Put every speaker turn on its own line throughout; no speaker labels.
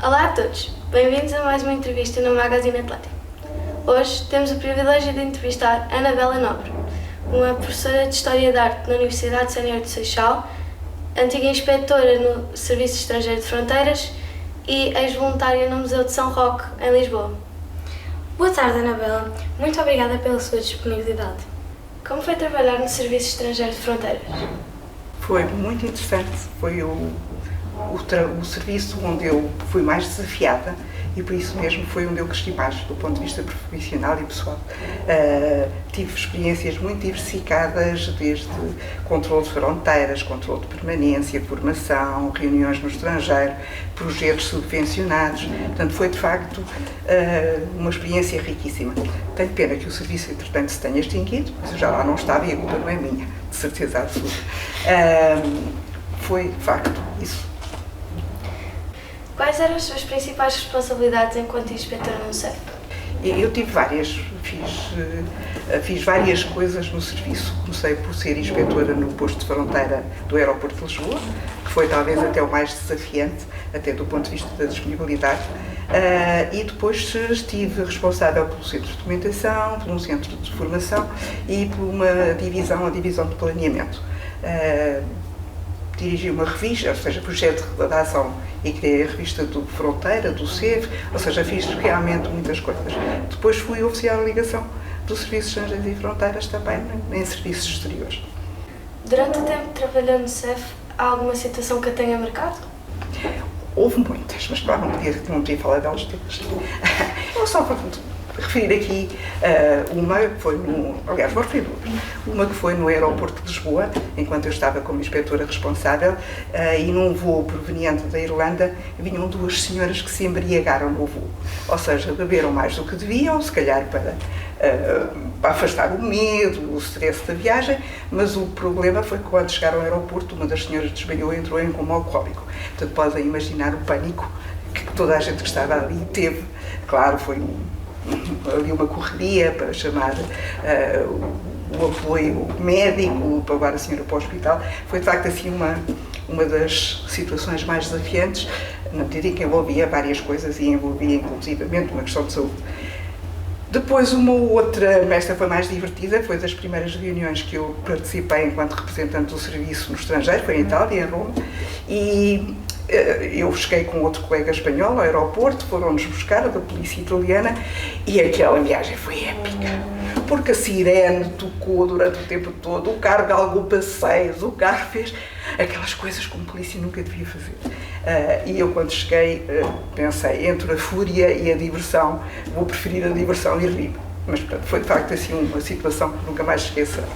Olá a todos, bem-vindos a mais uma entrevista no Magazine Atlético. Hoje temos o privilégio de entrevistar Anabela Nobre, uma professora de História da Arte na Universidade Sénior de Seixal, antiga inspetora no Serviço Estrangeiro de Fronteiras e ex-voluntária no Museu de São Roque, em Lisboa.
Boa tarde, Anabela. Muito obrigada pela sua disponibilidade.
Como foi trabalhar no Serviço Estrangeiro de Fronteiras?
Foi muito interessante, foi o serviço onde eu fui mais desafiada e por isso mesmo foi onde eu cresci mais do ponto de vista profissional e pessoal. Tive experiências muito diversificadas, desde controle de fronteiras, controle de permanência, formação, reuniões no estrangeiro, projetos subvencionados, portanto foi de facto uma experiência riquíssima. Tenho pena que o serviço entretanto se tenha extinguido, mas eu já lá não estava e a culpa não é minha, de certeza absoluta. Foi de facto isso.
Quais eram as suas principais responsabilidades enquanto inspetora no CEF?
Eu tive várias, fiz várias coisas no serviço. Comecei por ser inspetora no posto de fronteira do aeroporto de Lisboa, que foi talvez até o mais desafiante, até do ponto de vista da disponibilidade. E depois estive responsável pelo centro de documentação, por um centro de formação e por uma divisão, a divisão de planeamento. Dirigi uma revista, ou seja, projeto de redação e criei a revista do Fronteira, do CEF, ou seja, fiz realmente muitas coisas. Depois fui oficial de ligação do Serviço Estrangeiros e Fronteiras também em serviços exteriores.
Durante o tempo que trabalhou no CEF, há alguma situação que a tenha marcado?
Houve muitas, mas claro, não podia falar delas todas. Eu só vou referir aqui uma que foi aliás, vou referir duas. Uma que foi no aeroporto de Lisboa, enquanto eu estava como inspetora responsável, e num voo proveniente da Irlanda, vinham duas senhoras que se embriagaram no voo. Ou seja, beberam mais do que deviam, se calhar para afastar o medo, o stress da viagem, mas o problema foi que quando chegaram ao aeroporto, uma das senhoras desmaiou e entrou em coma alcoólico. Portanto, podem imaginar o pânico que toda a gente que estava ali teve. Claro, foi ali uma correria para chamar o apoio médico, para levar a senhora para o hospital. Foi de facto assim uma das situações mais desafiantes, na medida em que envolvia várias coisas e envolvia inclusivamente uma questão de saúde. Depois uma outra, esta foi mais divertida, foi das primeiras reuniões que eu participei enquanto representante do serviço no estrangeiro, foi em Itália, em Roma, e eu cheguei com outro colega espanhol ao aeroporto, foram-nos buscar, da polícia italiana, e aquela viagem foi épica, porque a sirene tocou durante o tempo todo, o carro galgou passeios, o carro fez aquelas coisas que um polícia nunca devia fazer. E eu quando cheguei pensei, entre a fúria e a diversão, vou preferir a diversão e rir. Mas portanto, foi de facto assim uma situação que nunca mais esquecerei.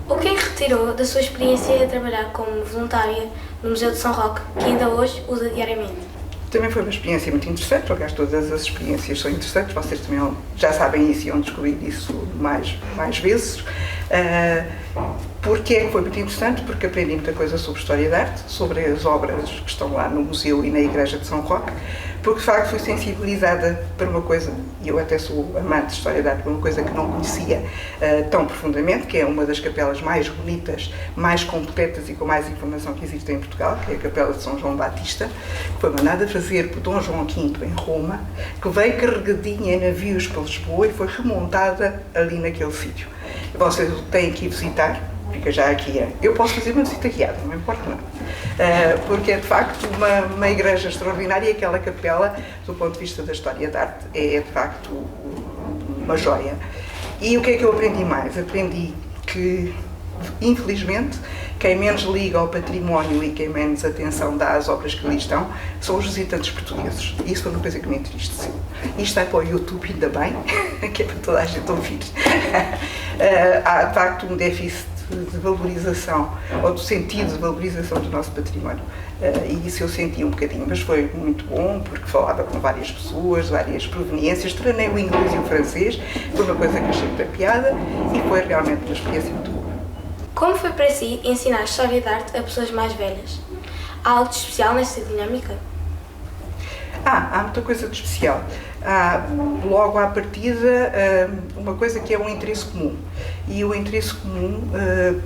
O que é que retirou da sua experiência a trabalhar como voluntária no Museu de São Roque, que ainda hoje usa diariamente?
Também foi uma experiência muito interessante, aliás todas as experiências são interessantes, vocês também já sabem isso e vão descobrir isso mais vezes. Porque é que foi muito interessante? Porque aprendi muita coisa sobre história da arte, sobre as obras que estão lá no museu e na igreja de São Roque, porque de facto fui sensibilizada para uma coisa, e eu até sou amante de história da arte, para uma coisa que não conhecia tão profundamente, que é uma das capelas mais bonitas, mais completas e com mais informação que existe em Portugal, que é a Capela de São João Batista, que foi mandada fazer por Dom João V em Roma, que veio carregadinha em navios para Lisboa e foi remontada ali naquele sítio. Vocês têm que ir visitar, fica já aqui. Eu posso fazer uma visita guiada, não me importa nada. Porque é de facto uma igreja extraordinária e aquela capela, do ponto de vista da história da arte, é de facto uma joia. E o que é que eu aprendi mais? Aprendi que, infelizmente, quem menos liga ao património e quem menos atenção dá às obras que ali estão são os visitantes portugueses. E isso foi uma coisa que me entristeceu. Isto está para o YouTube, ainda bem, que é para toda a gente ouvir. Há, de facto, um déficit de valorização, ou do sentido de valorização do nosso património. E isso eu senti um bocadinho, mas foi muito bom, porque falava com várias pessoas, várias proveniências, treinei o inglês e o francês, foi uma coisa que achei muita piada e foi realmente uma experiência muito boa.
Como foi para si ensinar história da arte a pessoas mais velhas? Há algo de especial nesta dinâmica?
Há muita coisa de especial. há logo à partida uma coisa que é um interesse comum. E o interesse comum,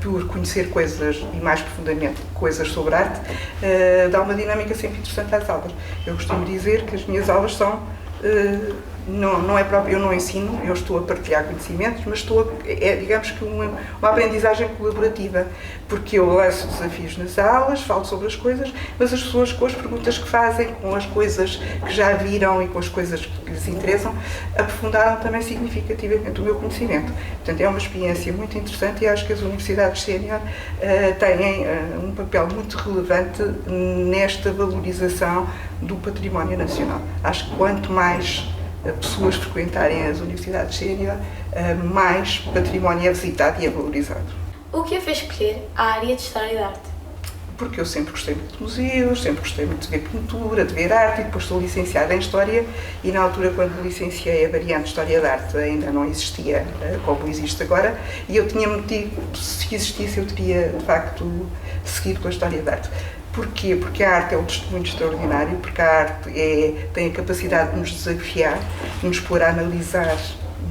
por conhecer coisas, e mais profundamente coisas sobre arte, dá uma dinâmica sempre interessante às aulas. Eu costumo dizer que as minhas aulas são, não é próprio, eu não ensino, eu estou a partilhar conhecimentos, mas digamos que uma aprendizagem colaborativa, porque eu lanço desafios nas aulas, falo sobre as coisas, mas as pessoas, com as perguntas que fazem, com as coisas que já viram e com as coisas que lhes interessam, aprofundaram também significativamente o meu conhecimento. Portanto, é uma experiência muito interessante e acho que as universidades sénior têm um papel muito relevante nesta valorização do património nacional. Acho que quanto mais pessoas frequentarem as universidades sénior, mais património é visitado e é valorizado.
O que a fez escolher a área de História da Arte?
Porque eu sempre gostei muito de museus, sempre gostei muito de ver pintura, de ver arte, e depois sou licenciada em História, e na altura, quando licenciei a variante História da Arte, ainda não existia como existe agora, e eu tinha motivo, se existisse, eu teria, de facto, seguido com a História da Arte. Porquê? Porque a arte é um testemunho extraordinário, porque a arte tem a capacidade de nos desafiar, de nos pôr a analisar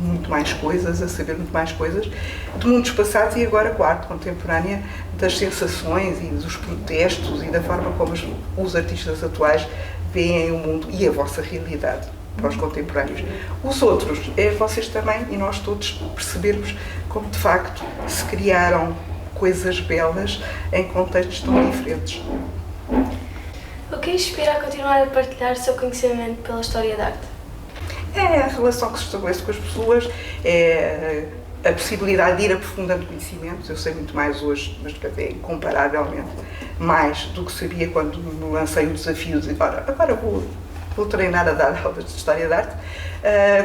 muito mais coisas, a saber muito mais coisas, de mundos passados e agora com a arte contemporânea, das sensações e dos protestos e da forma como os artistas atuais veem o mundo e a vossa realidade para os contemporâneos. Os outros, vocês também e nós todos percebermos como de facto se criaram coisas belas em contextos tão diferentes.
O que inspira a continuar a partilhar o seu conhecimento pela história da arte?
É a relação que se estabelece com as pessoas, é a possibilidade de ir aprofundando conhecimentos. Eu sei muito mais hoje, mas é incomparavelmente mais do que sabia quando me lancei o desafio de agora vou treinar a dar aulas de História da Arte.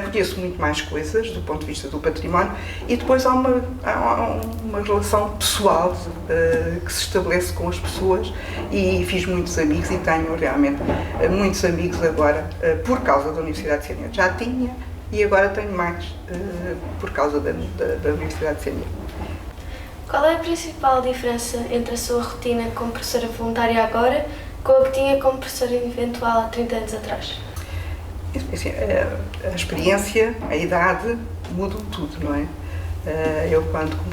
Conheço muito mais coisas do ponto de vista do património e depois há uma relação pessoal que se estabelece com as pessoas e fiz muitos amigos e tenho realmente muitos amigos agora por causa da Universidade Sénior. Já tinha e agora tenho mais por causa da Universidade Sénior.
Qual é a principal diferença entre a sua rotina como professora voluntária agora com a que tinha como professora eventual há 30 anos atrás?
Assim, a experiência, a idade mudam tudo, não é? Eu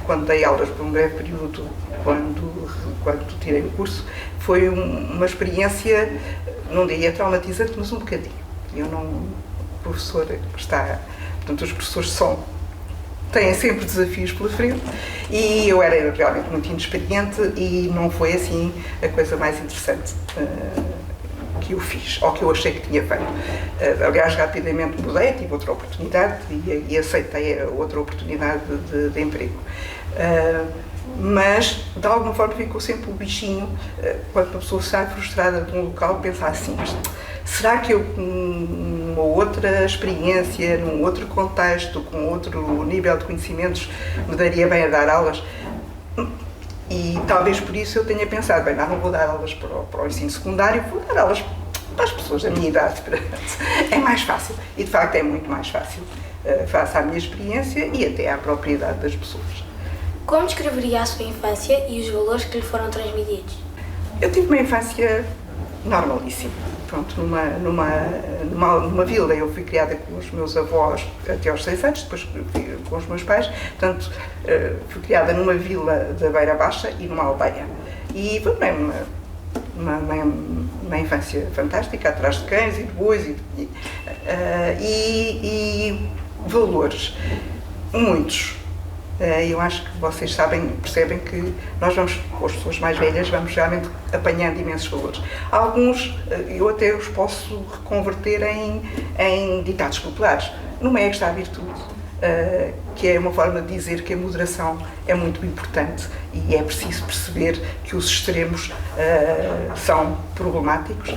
quando dei aulas por um breve período, quando tirei o curso, foi uma experiência, não diria traumatizante, mas um bocadinho. O professor portanto os professores têm sempre desafios pela frente e eu era realmente muito inexperiente e não foi assim a coisa mais interessante que eu fiz, ou que eu achei que tinha feito. Aliás, rapidamente mudei, tive outra oportunidade e aceitei a outra oportunidade de emprego. Mas, de alguma forma, ficou sempre o bichinho, quando uma pessoa sai frustrada de um local, pensa assim, mas será que eu, com uma outra experiência, num outro contexto, com outro nível de conhecimentos, me daria bem a dar aulas? E talvez por isso eu tenha pensado, bem, não vou dar aulas para o ensino secundário, vou dar aulas para as pessoas da minha idade. É mais fácil. E, de facto, é muito mais fácil, face à minha experiência e até à própria idade das pessoas.
Como descreveria a sua infância e os valores que lhe foram transmitidos?
Eu tive uma infância normalíssima. Pronto, numa vila. Eu fui criada com os meus avós até aos 6 anos, depois com os meus pais. Portanto, fui criada numa vila da Beira Baixa e numa aldeia. E foi bem uma infância fantástica, atrás de cães e de bois e valores, muitos. Eu acho que vocês percebem que nós vamos, com as pessoas mais velhas, vamos realmente apanhando imensos valores. Alguns eu até os posso reconverter em ditados populares. No meio está a virtude, que é uma forma de dizer que a moderação é muito importante e é preciso perceber que os extremos são problemáticos.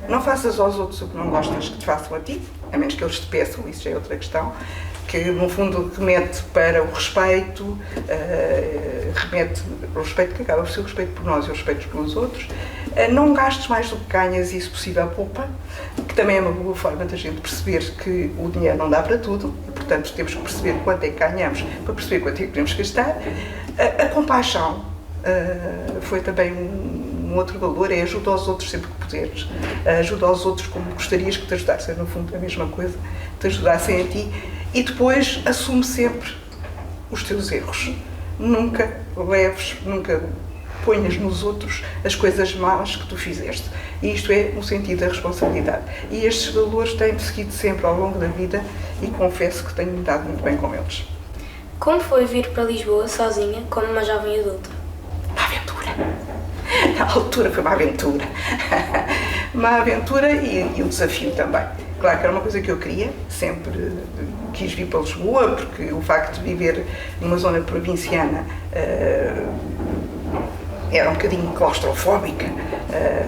Não faças aos outros o que não gostas que te façam a ti, a menos que eles te peçam, isso já é outra questão, que no fundo remete para o respeito, o respeito que acaba por ser o respeito por nós e o respeito pelos outros. Não gastes mais do que ganhas e, se possível, poupa, que também é uma boa forma da gente perceber que o dinheiro não dá para tudo, e, portanto, temos que perceber quanto é que ganhamos para perceber quanto é que podemos gastar. A compaixão foi também um um outro valor é ajuda aos outros sempre que puderes. Ajuda aos outros como gostarias que te ajudassem, no fundo a mesma coisa, te ajudassem a ti. E depois assume sempre os teus erros. Nunca leves, nunca ponhas nos outros as coisas más que tu fizeste. E isto é o sentido da responsabilidade. E estes valores têm-me seguido sempre ao longo da vida e confesso que tenho-me dado muito bem com eles.
Como foi vir para Lisboa sozinha, como uma jovem adulta?
Uma aventura. Na altura foi uma aventura. Uma aventura e um desafio também. Claro que era uma coisa que eu queria, sempre quis vir para Lisboa, porque o facto de viver numa zona provinciana era um bocadinho claustrofóbica,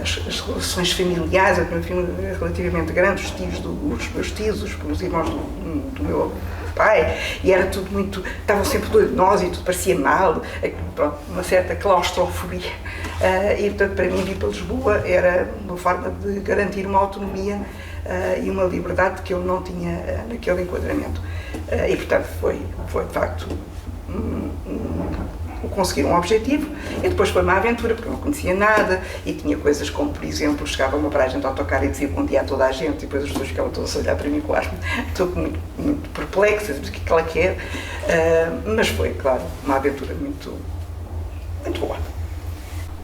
as relações familiares, eu tinha uma família relativamente grande, os meus tios, os irmãos do meu pai, e era tudo muito, estavam sempre de olho de nós e tudo parecia mal, pronto, uma certa claustrofobia. E portanto para mim vir para Lisboa era uma forma de garantir uma autonomia e uma liberdade que eu não tinha naquele enquadramento. E portanto foi de facto conseguir um objetivo, e depois foi uma aventura porque eu não conhecia nada e tinha coisas como, por exemplo, chegava a uma paragem de autocarro e dizia bom dia a toda a gente e depois as pessoas ficavam todas a olhar para mim com ar estou muito perplexa, o que ela quer, mas foi, claro, uma aventura muito boa.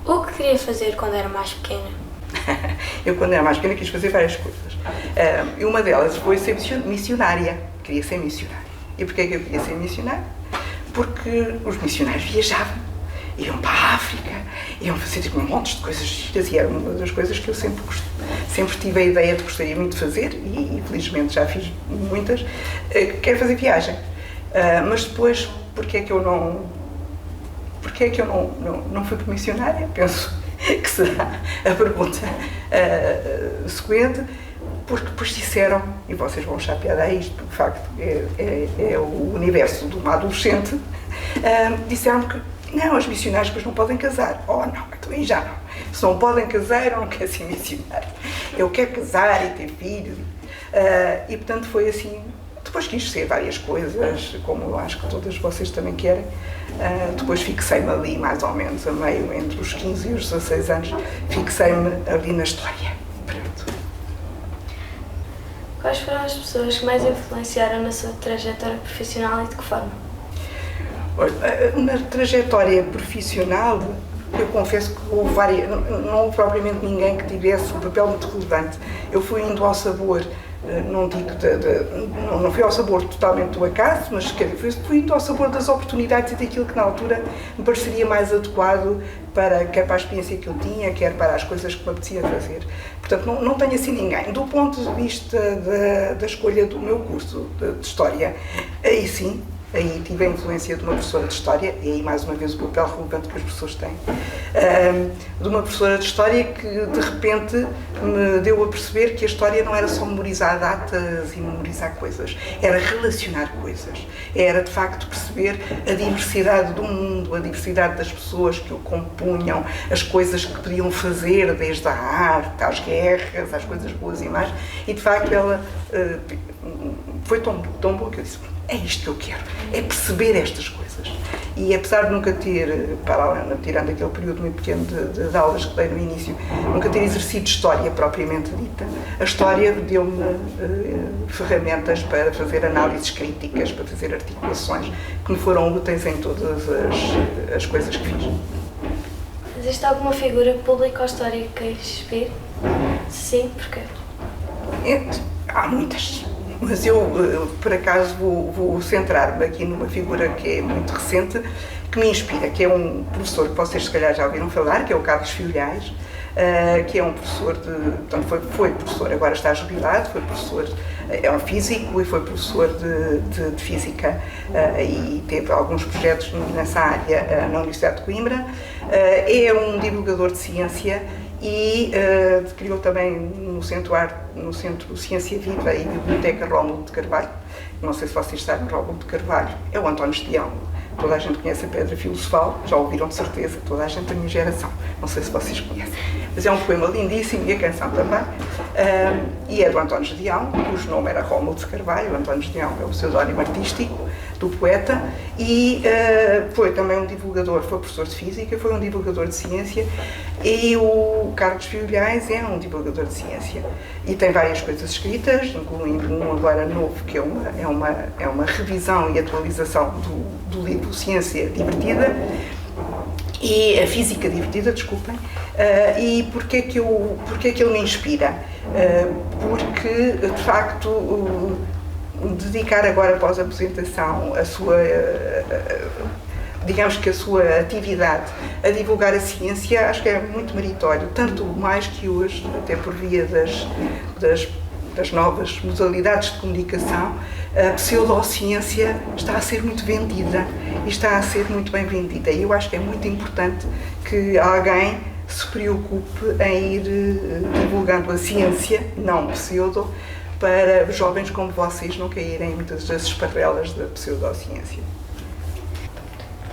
O que queria fazer quando era mais pequena?
Eu, quando era mais pequena, quis fazer várias coisas. E uma delas foi ser missionária. Queria ser missionária. E porquê que eu queria ser missionária? Porque os missionários viajavam, iam para a África, iam fazer tipo, um monte de coisas giras e era uma das coisas que eu sempre tive a ideia de gostaria muito de fazer e felizmente já fiz muitas. Quero fazer viagem. Mas depois, porquê é que eu não fui para missionária? Penso que será a pergunta seguinte, porque depois disseram, e vocês vão achar piada a isto, porque de facto é o universo de uma adolescente, disseram que não, as missionárias depois não podem casar. Oh não, então aí já não. Se não podem casar, eu não quero ser missionária. Eu quero casar e ter filhos. E portanto foi assim, depois quis ser várias coisas, como eu acho que todas vocês também querem. Depois fixei-me ali, mais ou menos, a meio, entre os 15 e os 16 anos, fixei-me ali na história. Pronto.
Quais foram as pessoas que mais influenciaram na sua trajetória profissional e de que forma?
Olha, na trajetória profissional, eu confesso que houve várias, não houve propriamente ninguém que tivesse um papel muito relevante. Eu fui indo ao sabor, não digo não fui ao sabor totalmente do acaso, mas fui indo ao sabor das oportunidades e daquilo que na altura me pareceria mais adequado quer para a experiência que eu tinha, quer para as coisas que me apetecia fazer. Portanto, não tenho assim ninguém. Do ponto de vista da escolha do meu curso de História, aí sim, aí tive a influência de uma professora de História, e aí mais uma vez o papel relevante que os professores têm, de uma professora de História que de repente me deu a perceber que a História não era só memorizar datas e memorizar coisas, era relacionar coisas, era de facto perceber a diversidade do mundo, a diversidade das pessoas que o compunham, as coisas que podiam fazer, desde a arte, às guerras, às coisas boas e más, e de facto ela foi tão bom que eu disse, é isto que eu quero, é perceber estas coisas. E apesar de nunca ter, tirando aquele período muito pequeno de aulas que dei no início, nunca ter exercido história propriamente dita, a história deu-me ferramentas para fazer análises críticas, para fazer articulações que me foram úteis em todas as coisas que fiz.
Existe alguma figura pública ou histórica que inspire? Se sim, porquê?
Há muitas. Mas eu, por acaso, vou centrar-me aqui numa figura que é muito recente, que me inspira, que é um professor que vocês se calhar já ouviram falar, que é o Carlos Fiolhais, que é um professor portanto foi professor, agora está jubilado, foi professor, é um físico e foi professor de física e teve alguns projetos nessa área na Universidade de Coimbra, é um divulgador de ciência e criou também no Centro Ciência Viva e Biblioteca Rómulo de Carvalho. Não sei se vocês sabem, Rómulo de Carvalho é o António Estião. Toda a gente conhece a Pedra Filosofal, já ouviram de certeza, toda a gente da minha geração. Não sei se vocês conhecem. Mas é um poema lindíssimo e a canção também. E é do António Gedeão, cujo nome era Rómulo de Carvalho. O António Gedeão é o pseudónimo artístico do poeta, e foi também um divulgador, foi professor de física, foi um divulgador de ciência, e o Carlos Filhais é um divulgador de ciência. E tem várias coisas escritas, incluindo um agora novo, que é uma revisão e atualização do livro Ciência Divertida, e a Física Divertida, desculpem. E porquê que ele me inspira? Porque, de facto, dedicar agora após a aposentação a sua, digamos que a sua atividade a divulgar a ciência, acho que é muito meritório, tanto mais que hoje, até por via das novas modalidades de comunicação, a pseudociência está a ser muito vendida e está a ser muito bem vendida. E eu acho que é muito importante que alguém se preocupe em ir divulgando a ciência, não pseudo, para jovens como vocês não caírem em muitas das esparrelas da pseudociência.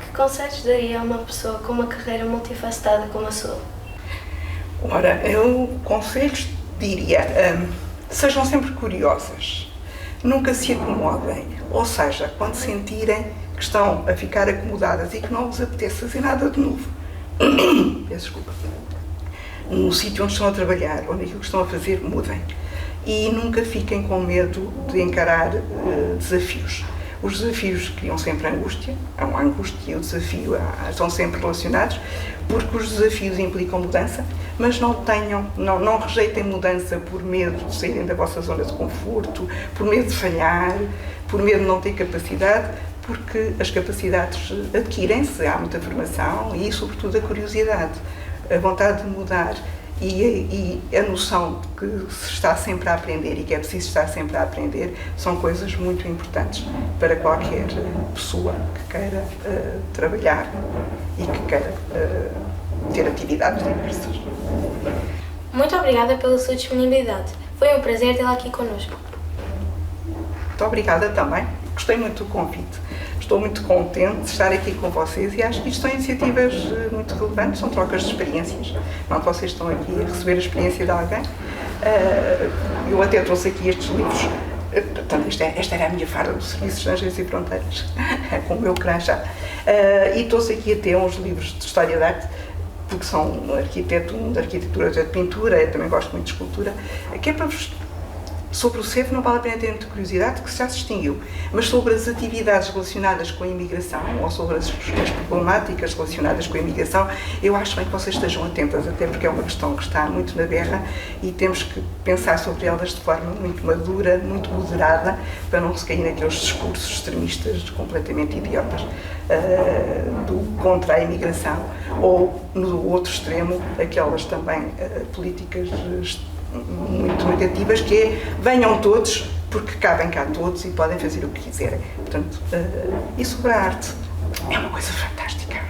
Que conselhos daria a uma pessoa com uma carreira multifacetada como a sua?
Ora, eu conselhos diria, sejam sempre curiosas, nunca se acomodem, ou seja, quando sentirem que estão a ficar acomodadas e que não vos apetece fazer nada de novo, peço desculpa, no sítio onde estão a trabalhar ou naquilo que estão a fazer, mudem. E nunca fiquem com medo de encarar desafios. Os desafios criam sempre angústia, a angústia e o desafio estão sempre relacionados, porque os desafios implicam mudança, mas não rejeitem mudança por medo de saírem da vossa zona de conforto, por medo de falhar, por medo de não ter capacidade, porque as capacidades adquirem-se, há muita formação e, sobretudo, a curiosidade, a vontade de mudar e a noção de que se está sempre a aprender e que é preciso estar sempre a aprender são coisas muito importantes para qualquer pessoa que queira trabalhar e que queira ter atividades diversas.
Muito obrigada pela sua disponibilidade. Foi um prazer tê-la aqui connosco.
Muito obrigada também. Gostei muito do convite. Estou muito contente de estar aqui com vocês e acho que isto são iniciativas muito relevantes, são trocas de experiências. Não, vocês estão aqui a receber a experiência de alguém. Eu até trouxe aqui estes livros. Portanto, esta era a minha farda do Serviço de Estrangeiros e Fronteiras, com o meu crachá. E trouxe aqui até uns livros de História da Arte, porque sou arquiteto, de arquitetura, de pintura, eu também gosto muito de escultura, que é para vos... Sobre o CEF não vale a pena ter muita curiosidade, que já se extinguiu, mas sobre as atividades relacionadas com a imigração ou sobre as problemáticas relacionadas com a imigração, eu acho bem que vocês estejam atentas, até porque é uma questão que está muito na berra e temos que pensar sobre elas de forma muito madura, muito moderada, para não se cair naqueles discursos extremistas completamente idiotas contra a imigração, ou no outro extremo, aquelas também políticas muito negativas, que é venham todos, porque cabem cá todos e podem fazer o que quiserem. Portanto, e sobre a arte, é uma coisa fantástica.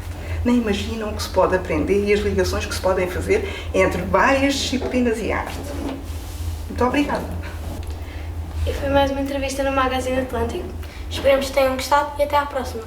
Nem imaginam o que se pode aprender e as ligações que se podem fazer entre várias disciplinas e arte. Muito obrigada.
E foi mais uma entrevista no Magazine Atlântico.
Esperemos que tenham gostado e até à próxima.